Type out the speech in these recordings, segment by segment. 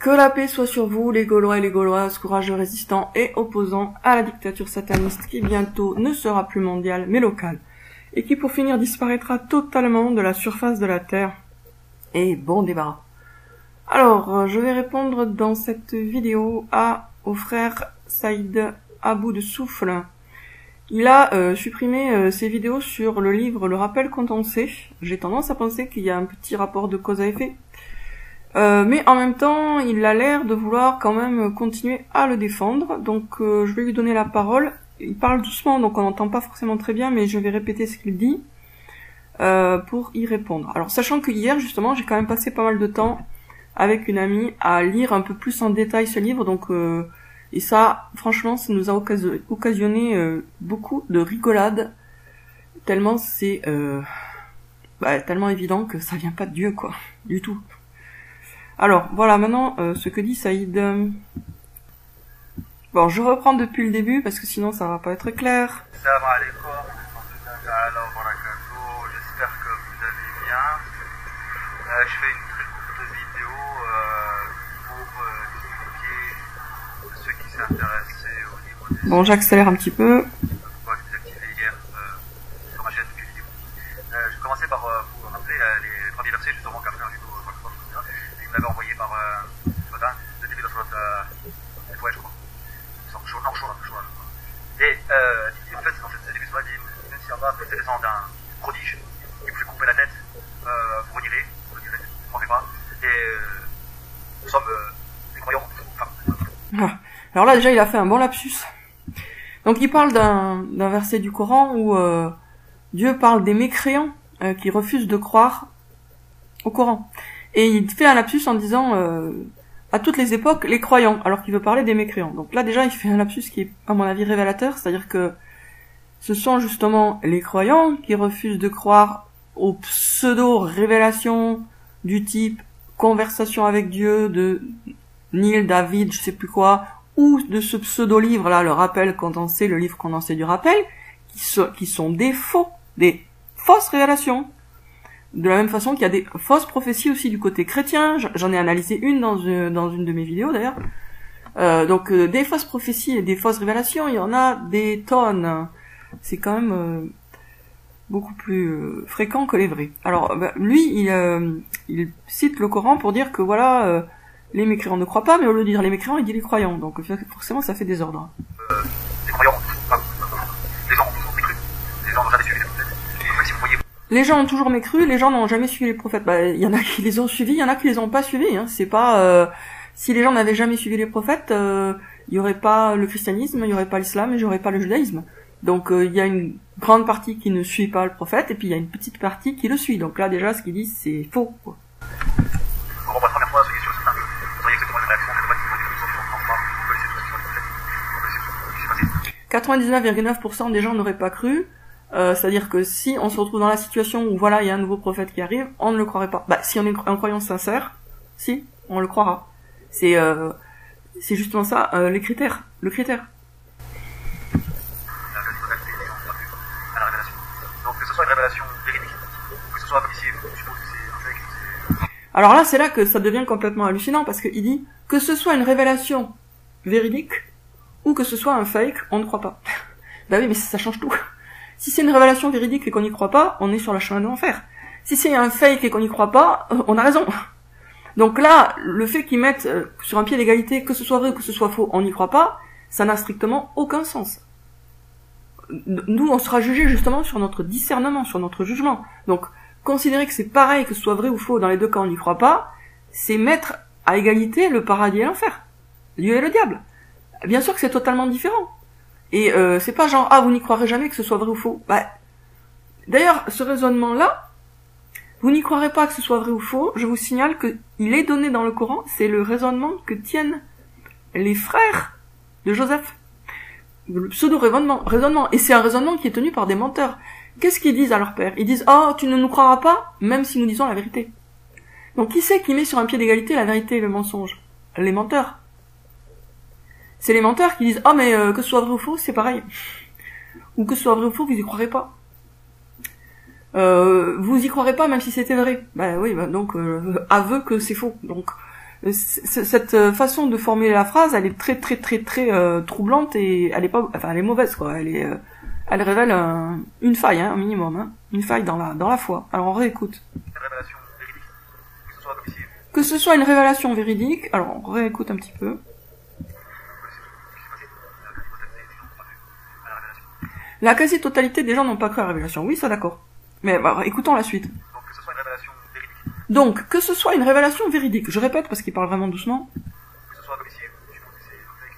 Que la paix soit sur vous, les Gaulois et les Gauloises, courageux résistants et opposants à la dictature sataniste qui bientôt ne sera plus mondiale mais locale, et qui pour finir disparaîtra totalement de la surface de la Terre. Et bon débarras. Alors, je vais répondre dans cette vidéo au frère Saïd à bout de souffle. Il a supprimé ses vidéos sur le livre Le Rappel Condensé. J'ai tendance à penser qu'il y a un petit rapport de cause à effet. Mais en même temps, il a l'air de vouloir quand même continuer à le défendre. Donc je vais lui donner la parole. Il parle doucement, donc on n'entend pas forcément très bien, mais je vais répéter ce qu'il dit pour y répondre. Alors sachant que hier, justement, j'ai quand même passé pas mal de temps avec une amie à lire un peu plus en détail ce livre, donc et ça, franchement, ça nous a occasionné beaucoup de rigolade, tellement c'est tellement évident que ça vient pas de Dieu, quoi, du tout. Alors, voilà, maintenant, ce que dit Saïd. Bon, je reprends depuis le début, parce que sinon ça va pas être clair. Salam alaikum, j'espère que vous allez bien. Je fais une très courte vidéo pour expliquer ceux qui s'intéressaient au niveau des... Bon, j'accélère un petit peu. Pourquoi j'ai désactivé hier sur ma chaîne depuis vidéo. Je vais commencer par vous rappeler les premiers versets justement qu'a fait un vidéo que vous m'avez envoyé par ce matin, le début de votre ouais, je crois. Et en fait, dans cette début de soit dit, même si Allah peut descendre d'un prodige, il vous fait couper la tête, vous renierez, vous ne m'en pas, et nous sommes des croyants. Enfin, alors là, déjà, il a fait un bon lapsus. Donc, il parle d'un verset du Coran où Dieu parle des mécréants qui refusent de croire au Coran. Et il fait un lapsus en disant à toutes les époques les croyants, alors qu'il veut parler des mécréants. Donc là déjà il fait un lapsus qui est à mon avis révélateur, c'est-à-dire que ce sont justement les croyants qui refusent de croire aux pseudo-révélations du type conversation avec Dieu de Neil, David, je sais plus quoi, ou de ce pseudo-livre là, le rappel condensé, le livre condensé du rappel, qui sont des fausses révélations. De la même façon qu'il y a des fausses prophéties aussi du côté chrétien, j'en ai analysé une dans une de mes vidéos d'ailleurs. Donc des fausses prophéties et des fausses révélations, il y en a des tonnes. C'est quand même beaucoup plus fréquent que les vrais. Alors lui, il cite le Coran pour dire que voilà, les mécréants ne croient pas, mais au lieu de dire les mécréants, il dit les croyants. Donc forcément, ça fait désordre. les croyants, les gens ont toujours mécru, les gens n'ont jamais suivi les prophètes. Même si vous voyez... Les gens ont toujours mécru, les gens n'ont jamais suivi les prophètes. Il y en a qui les ont suivis, il y en a qui les ont pas suivis. Hein. C'est pas si les gens n'avaient jamais suivi les prophètes, il y aurait pas le christianisme, il y aurait pas l'islam, et il y aurait pas le judaïsme. Donc il y a une grande partie qui ne suit pas le prophète, et puis il y a une petite partie qui le suit. Donc là déjà, ce qu'ils disent, c'est faux. Quoi. Pour la première fois, soyez sûr, c'est vous voyez exactement la réaction, c'est pas 99,9% des gens n'auraient pas cru. C'est-à-dire que si on se retrouve dans la situation où voilà, il y a un nouveau prophète qui arrive, on ne le croirait pas. Si on est un croyant sincère, si, on le croira. C'est justement ça, le critère. Donc que ce soit une révélation véridique, que ce soit policier, je suppose que c'est un fake. Alors là, c'est là que ça devient complètement hallucinant, parce qu'il dit que ce soit une révélation véridique, ou que ce soit un fake, on ne croit pas. Oui, mais ça change tout. Si c'est une révélation véridique et qu'on n'y croit pas, on est sur le chemin de l'enfer. Si c'est un fake et qu'on n'y croit pas, on a raison. Donc là, le fait qu'ils mettent sur un pied d'égalité, que ce soit vrai ou que ce soit faux, on n'y croit pas, ça n'a strictement aucun sens. Nous, on sera jugé justement sur notre discernement, sur notre jugement. Donc, considérer que c'est pareil, que ce soit vrai ou faux, dans les deux cas on n'y croit pas, c'est mettre à égalité le paradis et l'enfer. Dieu et le diable. Bien sûr que c'est totalement différent. Et c'est pas genre vous n'y croirez jamais que ce soit vrai ou faux. D'ailleurs, ce raisonnement-là, vous n'y croirez pas que ce soit vrai ou faux, je vous signale que il est donné dans le Coran, c'est le raisonnement que tiennent les frères de Joseph. Le pseudo-raisonnement. Et c'est un raisonnement qui est tenu par des menteurs. Qu'est-ce qu'ils disent à leur père? Ils disent tu ne nous croiras pas, même si nous disons la vérité. Donc qui c'est qui met sur un pied d'égalité la vérité et le mensonge? Les menteurs. C'est les menteurs qui disent mais que ce soit vrai ou faux, c'est pareil. Ou que ce soit vrai ou faux, vous y croirez pas. Vous y croirez pas même si c'était vrai. Oui, donc aveu que c'est faux. Donc cette façon de formuler la phrase, elle est très troublante et elle est pas, enfin elle est mauvaise quoi. Elle révèle une faille, un minimum, une faille dans la foi. Alors on réécoute. Révélation véridique, que ce soit à domicile. Que ce soit une révélation véridique, alors on réécoute un petit peu. La quasi-totalité des gens n'ont pas cru à la révélation. Oui, ça d'accord. Mais bah, écoutons la suite. Donc que ce soit une révélation véridique. Donc, que ce soit une révélation véridique. Je répète parce qu'il parle vraiment doucement. Que ce soit à domicile, je pense que c'est un fake,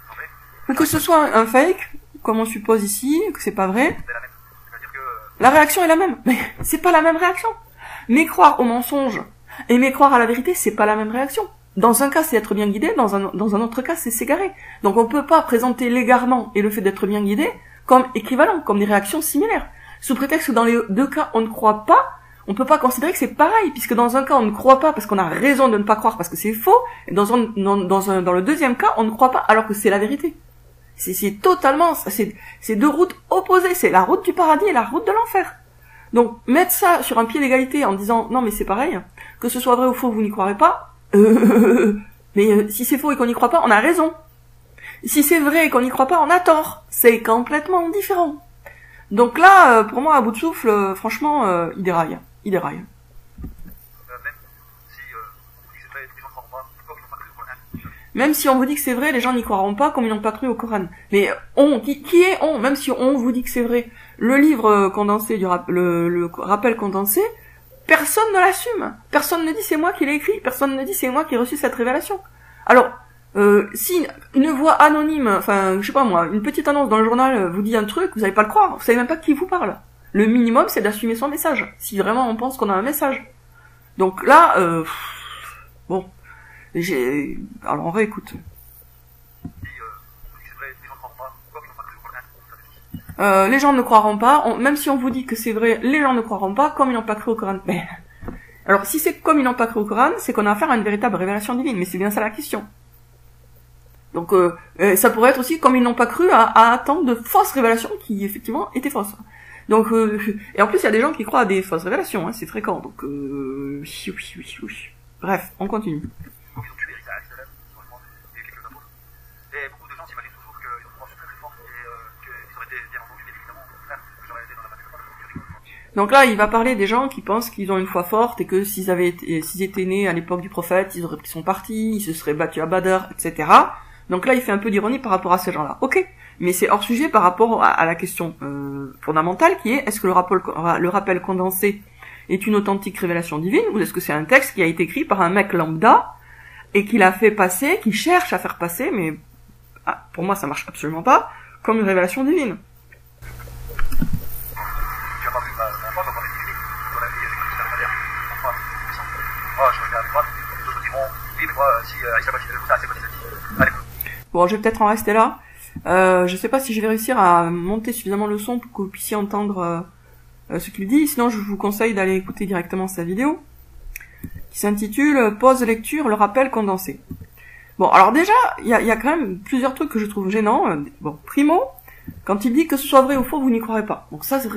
c'est vrai. Ou que ce soit un fake, comme on suppose ici, que c'est pas vrai. C'est la même. C'est-à-dire que La réaction est la même. Mais c'est pas la même réaction. Mais croire au mensonge et mais croire à la vérité, c'est pas la même réaction. Dans un cas, c'est être bien guidé, dans un autre cas, c'est s'égarer. Donc on peut pas présenter l'égarement et le fait d'être bien guidé comme équivalent, comme des réactions similaires. Sous prétexte que dans les deux cas, on ne croit pas, on peut pas considérer que c'est pareil, puisque dans un cas, on ne croit pas parce qu'on a raison de ne pas croire parce que c'est faux, et dans le deuxième cas, on ne croit pas alors que c'est la vérité. C'est totalement, c'est deux routes opposées, c'est la route du paradis et la route de l'enfer. Donc, mettre ça sur un pied d'égalité en disant, non mais c'est pareil, que ce soit vrai ou faux, vous n'y croirez pas, mais si c'est faux et qu'on n'y croit pas, on a raison. Si c'est vrai et qu'on n'y croit pas, on a tort. C'est complètement différent. Donc là, pour moi, à bout de souffle, franchement, il déraille. Il déraille. même si on dit que c'est vrai, les gens ne croient pas, pourquoi ils n'ont pas cru au Coran? Même si on vous dit que c'est vrai, les gens n'y croiront pas comme ils n'ont pas cru au Coran. Mais on, qui est on? Même si on vous dit que c'est vrai, le livre condensé, le rappel condensé, personne ne l'assume. Personne ne dit c'est moi qui l'ai écrit. Personne ne dit c'est moi qui ai reçu cette révélation. Alors, si une voix anonyme, enfin, je sais pas moi, une petite annonce dans le journal vous dit un truc, vous n'allez pas le croire, vous savez même pas qui vous parle. Le minimum, c'est d'assumer son message, si vraiment on pense qu'on a un message. Donc là, bon, alors on réécoute. Si on dit que c'est vrai, les gens ne croient pas, pourquoi ils n'ont pas cru au Coran? Les gens ne croiront pas, même si on vous dit que c'est vrai, les gens ne croiront pas comme ils n'ont pas cru au Coran. Mais, alors si c'est comme ils n'ont pas cru au Coran, c'est qu'on a affaire à une véritable révélation divine, mais c'est bien ça la question. Donc ça pourrait être aussi comme ils n'ont pas cru à attendre de fausses révélations qui effectivement étaient fausses. Donc et en plus il y a des gens qui croient à des fausses révélations, c'est fréquent. Donc oui. Bref, on continue. Donc ils ont tué Isa alayhi salam, franchement, il y a quelques apôtres. Et beaucoup de gens s'imaginent toujours qu'ils ont une croix très forte et qu'ils auraient été bien entendu, bien évidemment, frère, que j'aurais été dans la bataille. Donc là, il va parler des gens qui pensent qu'ils ont une foi forte et que s'ils étaient nés à l'époque du prophète, ils auraient pris son parti, ils se seraient battus à Badr, etc. Donc là, il fait un peu d'ironie par rapport à ces gens-là. Ok, mais c'est hors sujet par rapport à la question fondamentale qui est, est-ce que le rappel condensé est une authentique révélation divine ou est-ce que c'est un texte qui a été écrit par un mec lambda et qu'il a fait passer, qui cherche à faire passer, mais pour moi ça marche absolument pas, comme une révélation divine. Tu as pas vu ma foi, donc on est divine. Dans la vie, c'est comme ça, moderne. Parfois, c'est puissant. Moi, je regarde à droite, les autres diront, oui, mais moi, si Aïssa Bachir de Moussa, c'est quoi dit? Allez. Bon, je vais peut-être en rester là. Je sais pas si je vais réussir à monter suffisamment le son pour que vous puissiez entendre ce qu'il dit. Sinon, je vous conseille d'aller écouter directement sa vidéo qui s'intitule « Pause lecture, le rappel condensé ». Bon, alors déjà, il y a quand même plusieurs trucs que je trouve gênants. Bon, primo, quand il dit que ce soit vrai ou faux, vous n'y croirez pas. Donc ça, c'est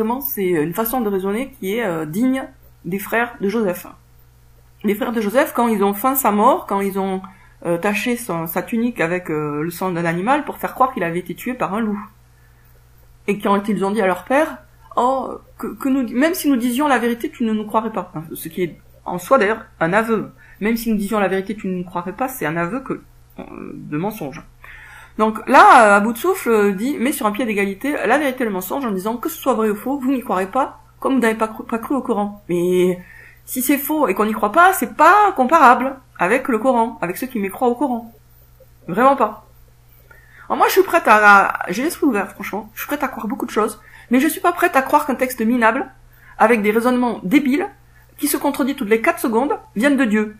une façon de raisonner qui est digne des frères de Joseph. Les frères de Joseph, quand ils ont feint sa mort, quand ils ont taché sa tunique avec le sang d'un animal pour faire croire qu'il avait été tué par un loup. Et quand ils ont dit à leur père, oh, que nous, même si nous disions la vérité, tu ne nous croirais pas. Ce qui est en soi d'ailleurs un aveu. Même si nous disions la vérité, tu ne nous croirais pas, c'est un aveu de mensonge. Donc là, à bout de souffle, met sur un pied d'égalité la vérité et le mensonge en disant que ce soit vrai ou faux, vous n'y croirez pas, comme vous n'avez pas cru au Coran. Mais si c'est faux et qu'on n'y croit pas, c'est pas comparable avec le Coran, avec ceux qui mécroient au Coran. Vraiment pas. Alors moi, je suis prête j'ai l'esprit ouvert, franchement. Je suis prête à croire beaucoup de choses, mais je suis pas prête à croire qu'un texte minable, avec des raisonnements débiles, qui se contredit toutes les 4 secondes, viennent de Dieu.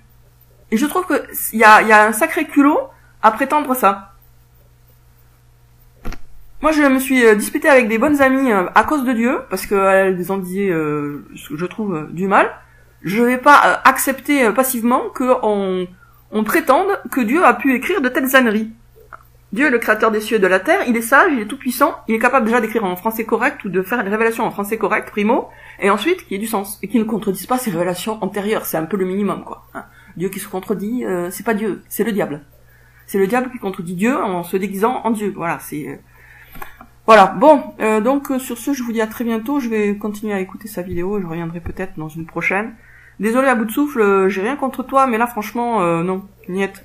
Et je trouve que il y a un sacré culot à prétendre ça. Moi, je me suis disputée avec des bonnes amies à cause de Dieu, parce qu'elles en disaient, je trouve, du mal. Je vais pas accepter passivement qu'on prétende que Dieu a pu écrire de telles âneries. Dieu est le créateur des cieux et de la terre, il est sage, il est tout puissant, il est capable déjà d'écrire en français correct ou de faire une révélation en français correct, primo, et ensuite qu'il y ait du sens, et qu'il ne contredise pas ses révélations antérieures, c'est un peu le minimum, quoi. Dieu qui se contredit, c'est pas Dieu, c'est le diable. C'est le diable qui contredit Dieu en se déguisant en Dieu. Voilà, c'est... Voilà, bon, donc sur ce, je vous dis à très bientôt. Je vais continuer à écouter sa vidéo et je reviendrai peut-être dans une prochaine. Désolé à bout de souffle, j'ai rien contre toi, mais là franchement, non, niette.